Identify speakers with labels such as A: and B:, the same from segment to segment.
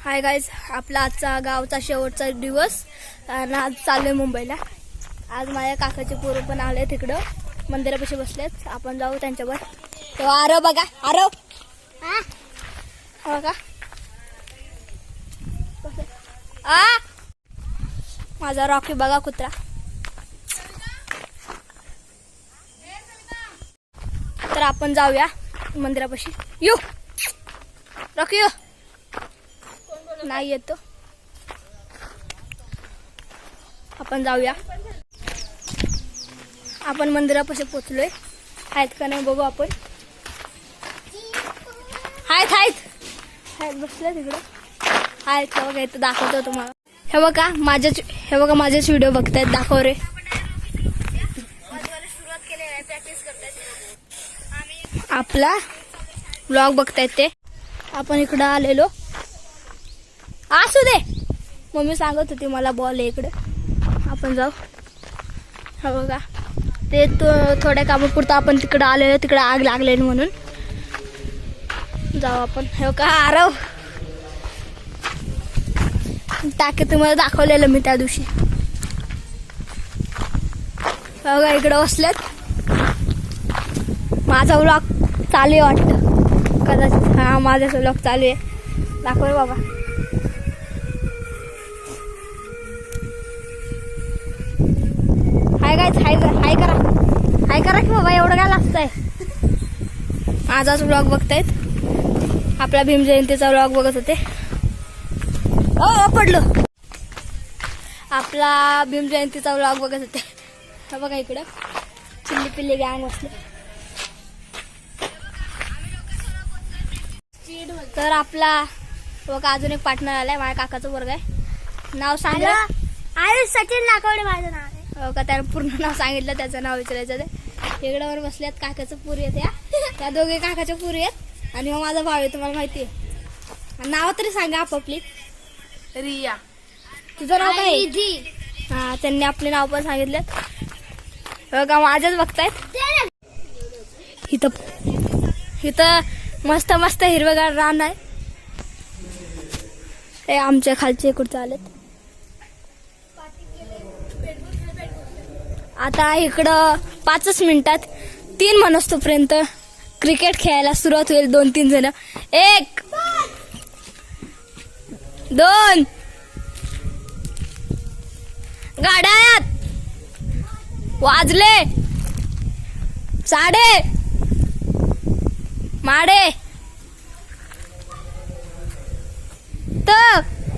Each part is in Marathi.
A: हाय गाईज, आपला आजचा गावचा शेवटचा दिवस आणि आज चाललोय मुंबईला. आज माझ्या काकाचे पोरं पण आले तिकडं मंदिरापाशी बसलेत. आपण जाऊ त्यांच्यावर. तो आरव बघा, आरव बघा माझा रॉकी बघा कुत्रा. तर आपण जाऊया मंदिरापाशी. यो रॉकी यो नाही येतो. आपण जाऊया. आपण मंदिरापाशी पोचलोय. आहेत का नाही बघू आपण. आहेत आहेत आहेत बसले तिकडं. आहेत का बघा, इथं दाखवतो तुम्हाला. हे बघा माझेच व्हिडिओ बघतायत. दाखव रे. आपला ब्लॉग बघतायत ते. आपण इकडं आलेलो. असू दे, मम्मी सांगत होती मला बॉल आहे इकडे. आपण जाऊ. हा बघा ते थोड्या कामापुरतं आपण तिकडं आलेलो. तिकडं आग लागलेली म्हणून जाऊ आपण. हे बघा आरव टाके तुम्हाला दाखवलेलं मी त्या दिवशी. बघा इकडं बसलेत. माझा व्लॉग चालू आहे वाटतं कदाचित. हा माझा व्लॉग चालू आहे. दाखव बाबा. हाय करा की बाबा, एवढं काय लागतंय. माझाच व्लॉग बघतायत. आपला भीम जयंतीचा व्लॉग बघत होते. पडलो. आपला भीम जयंतीचा व्लॉग बघत होते. हा बघा इकडं चिल्ली पिल्ली गँग बसले. तर आपला बघा अजून एक पार्टनर आलाय. माझ्या काकाचं वर्ग आहे. नाव सांगा.
B: अरे सचिन नाकवडे माझं नाव आहे.
A: हो का, त्यानं पूर्ण नाव सांगितलं. त्याचं नाव विचारायचं ते. इकडं वर बसल्यात काकाचं पुरी आहेत. त्या दोघे काकाच्या पुरी आहेत. आणि माझा भाऊ आहे, तुम्हाला माहिती आहे. नाव तरी सांगा आपापली.
B: रिया.
A: तुझं नाव काय आहे? हा, त्यांनी आपले नाव पण सांगितलेत. बघा माझ्याच बघतायत. इथं मस्त मस्त हिरवगार रान आहे. हे आमच्या खालचे कुठचे आलेत. आता इकडं 5 मिनिटात 3 मनस्तोपर्यंत क्रिकेट खेळायला सुरुवात होईल. 2-3 जण. 1 2 गाड्यात वाजले. साडे माडे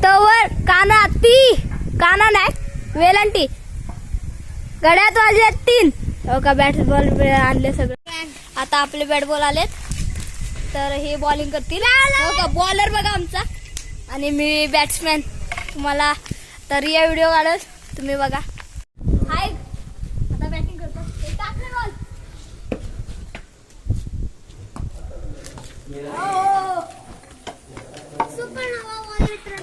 A: तवर काना नाही वेलांटी. गड्यात वाजले 3. हो का, बॅट बॉल आणले सगळं. आता आपले बॅट बॉल आलेत. तर हे बॉलिंग करतील. हो का, बॉलर बघा आमचा आणि मी बॅट्समॅन. तुम्हाला तर या व्हिडिओ काढत तुम्ही बघा. हाय आता बॅटिंग करतो. टाकले बॉल.
B: सुपर नवा बॉल मित्र.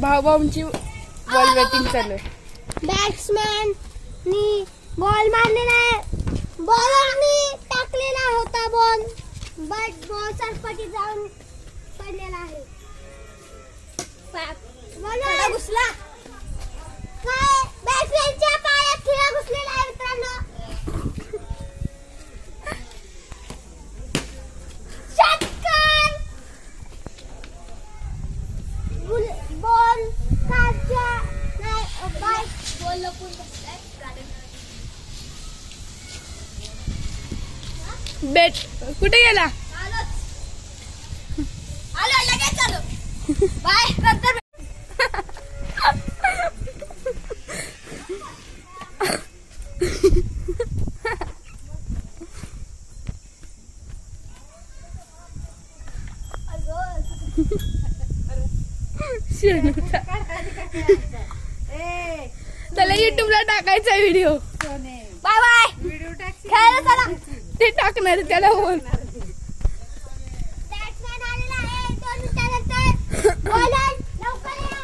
C: भाऊभाऊंची बॉल बॅटिंग चालू आहे.
B: बॅट्समॅन नी बॉल मारलेला आहे. बॉलरनी टाकलेला होता बॉल, बट बॉल सरपटी जाऊन पडलेला आहे. बॉलर घुसला. काय बॅट्समॅनच्या पायात खिळा घुसलेला आहे मित्रांनो. षटकार. बॉल काच्या नाही बाय बॉल लपून बसलाय.
C: बेट कुठे गेला?
B: आलो लगेच आलो. बाय नंतर
C: शेणूचा. त्याला युट्यूबला टाकायचा व्हिडिओ.
A: बाय बाय खेळायला चला.
C: ते टाकणार त्याला बोल.
B: बॅट्समॅन आलेला आहे. 2 मिनिटानंतर बॉलर लवकर या.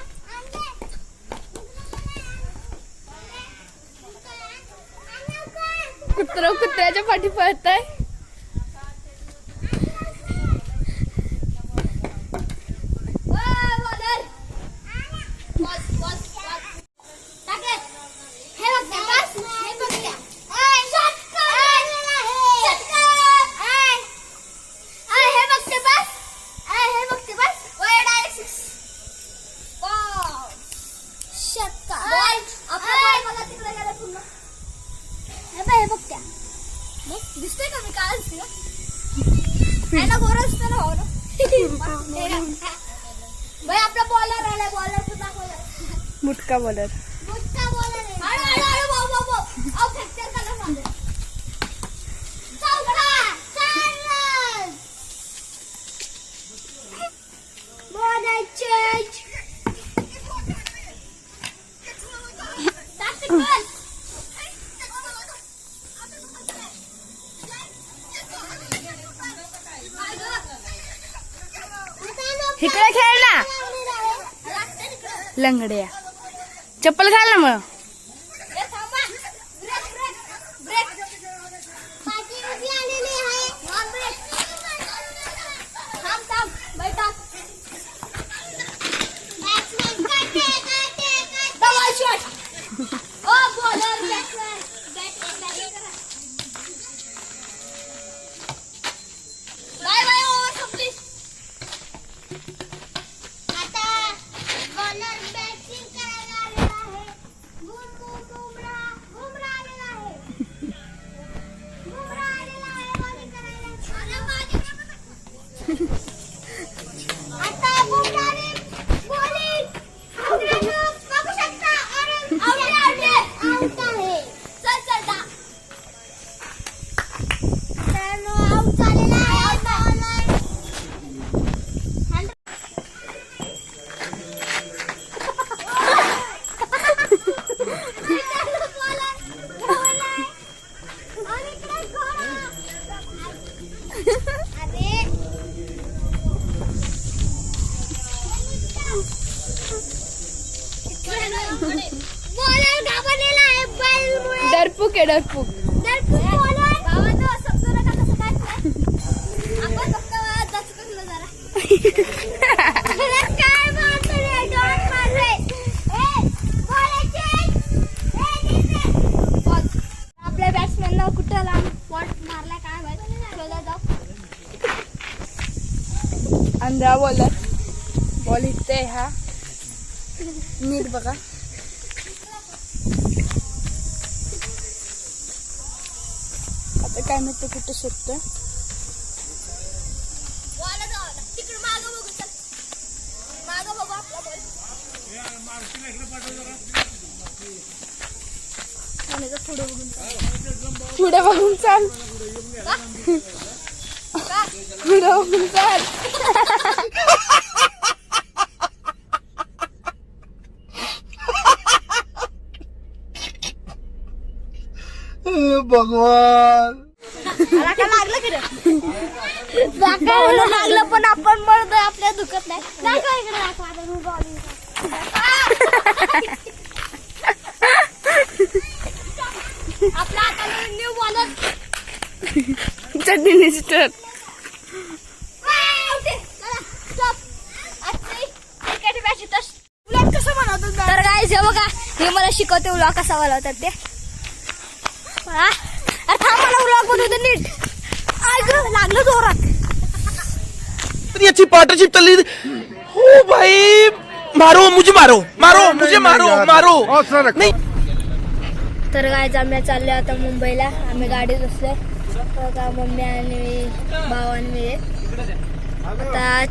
C: कुत्र्याच्या पाठी पळताय.
B: दिसतोय का मी काय दिसते ना गोर असतं ना भाऊ ना. भाई आपला बॉलर आलाय. बॉलर सुद्धा बॉलर
C: मुटका बॉलर.
B: मोठा बॉलर आहे. अरे भाऊ भाऊ भाऊ आउ फ्रॅक्चर करा माझं. चौका 4 रन. Bowler change. टाक बॉल.
C: इकडे खेळ ना लंगड्या. चप्पल घाल ना मग. डरपूक आहे डरपूक.
A: आपल्या बॅट्समॅनला कुठं लांब बॉल मारलाय काय माहिती. शोधा जाऊ.
C: अंधा बॉलर. बॉल इथे हा नीट बघा. आता काय माहिती कुठे शोधतोय.
B: तिकडे मागं बघू. चल मागं बघू आपला बॉल.
C: पुढे बघून चाल. पुढे बघून चाल.
D: भगवान
A: लागलं पण आपण मरतोय. आपल्या दुखत नाही. दाखवा इकडे दाखवा. बघा हे मला शिकवते व्लॉग कसा बनवतात ते. हा? अरे थांब मला व्लॉग बनवते नीट. ऐक लागलं जोरात.
D: इतनी अच्छी पार्टनरशिप चल रही थी. ओ भाई मारो मुझे मारो मारो मुझे मारो मारो नहीं.
A: तर गायचं आम्ही चाललोय आता मुंबईला. आम्ही गाडीत बसलोय. बघा मम्मी आणि भाऊ आणि मी आता